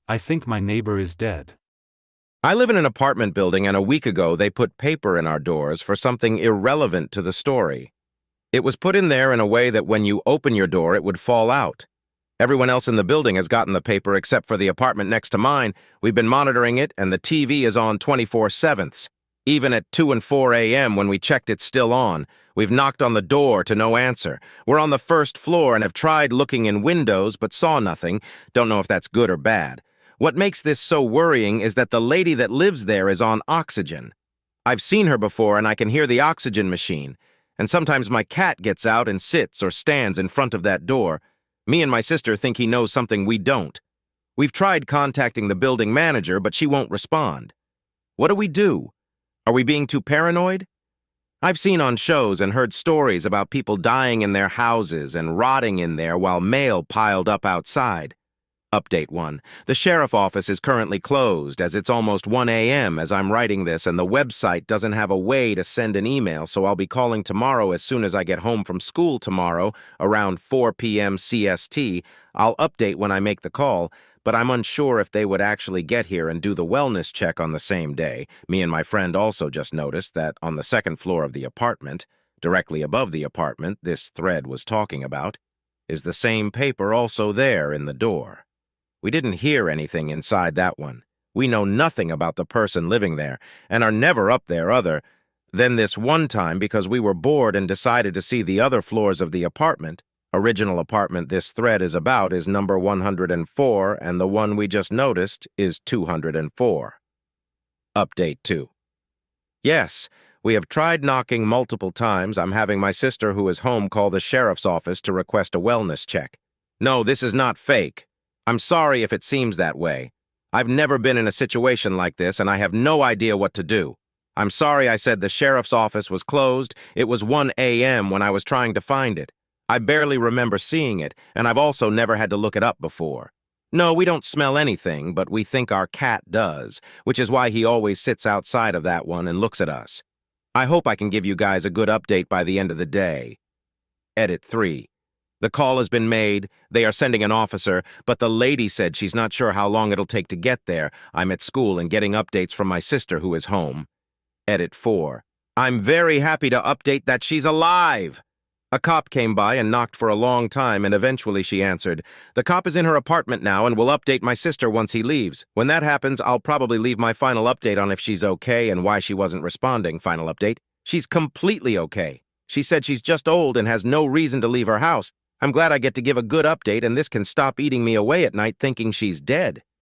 I think my neighbor is dead. I live in an apartment building, and a week ago they put paper in our doors for something irrelevant to the story. It was put in there in a way that when you open your door, it would fall out. Everyone else in the building has gotten the paper except for the apartment next to mine. We've been monitoring it, and the TV is on 24/7. Even at 2 and 4 a.m. when we checked, it's still on. We've knocked on the door to no answer. We're on the first floor and have tried looking in windows but saw nothing. Don't know if that's good or bad. What makes this so worrying is that the lady that lives there is on oxygen. I've seen her before and I can hear the oxygen machine. And sometimes my cat gets out and sits or stands in front of that door. Me and my sister think he knows something we don't. We've tried contacting the building manager, but she won't respond. What do we do? Are we being too paranoid? I've seen on shows and heard stories about people dying in their houses and rotting in there while mail piled up outside. Update 1. The sheriff office is currently closed as it's almost 1 a.m. as I'm writing this, and the website doesn't have a way to send an email, so I'll be calling tomorrow as soon as I get home from school tomorrow around 4 p.m. CST. I'll update when I make the call, but I'm unsure if they would actually get here and do the wellness check on the same day. Me and my friend also just noticed that on the second floor of the apartment, directly above the apartment this thread was talking about, is the same paper also there in the door. We didn't hear anything inside that one. We know nothing about the person living there and are never up there other than this one time because we were bored and decided to see the other floors of the apartment. Original apartment this thread is about is number 104, and the one we just noticed is 204. Update 2. Yes, we have tried knocking multiple times. I'm having my sister who is home call the sheriff's office to request a wellness check. No, this is not fake. I'm sorry if it seems that way. I've never been in a situation like this, and I have no idea what to do. I'm sorry I said the sheriff's office was closed. It was 1 a.m. when I was trying to find it. I barely remember seeing it, and I've also never had to look it up before. No, we don't smell anything, but we think our cat does, which is why he always sits outside of that one and looks at us. I hope I can give you guys a good update by the end of the day. Edit 3. The call has been made. They are sending an officer, but the lady said she's not sure how long it'll take to get there. I'm at school and getting updates from my sister who is home. Edit 4. I'm very happy to update that she's alive. A cop came by and knocked for a long time, and eventually she answered. The cop is in her apartment now and will update my sister once he leaves. When that happens, I'll probably leave my final update on if she's okay and why she wasn't responding. Final update. She's completely okay. She said she's just old and has no reason to leave her house. I'm glad I get to give a good update, and this can stop eating me away at night thinking she's dead.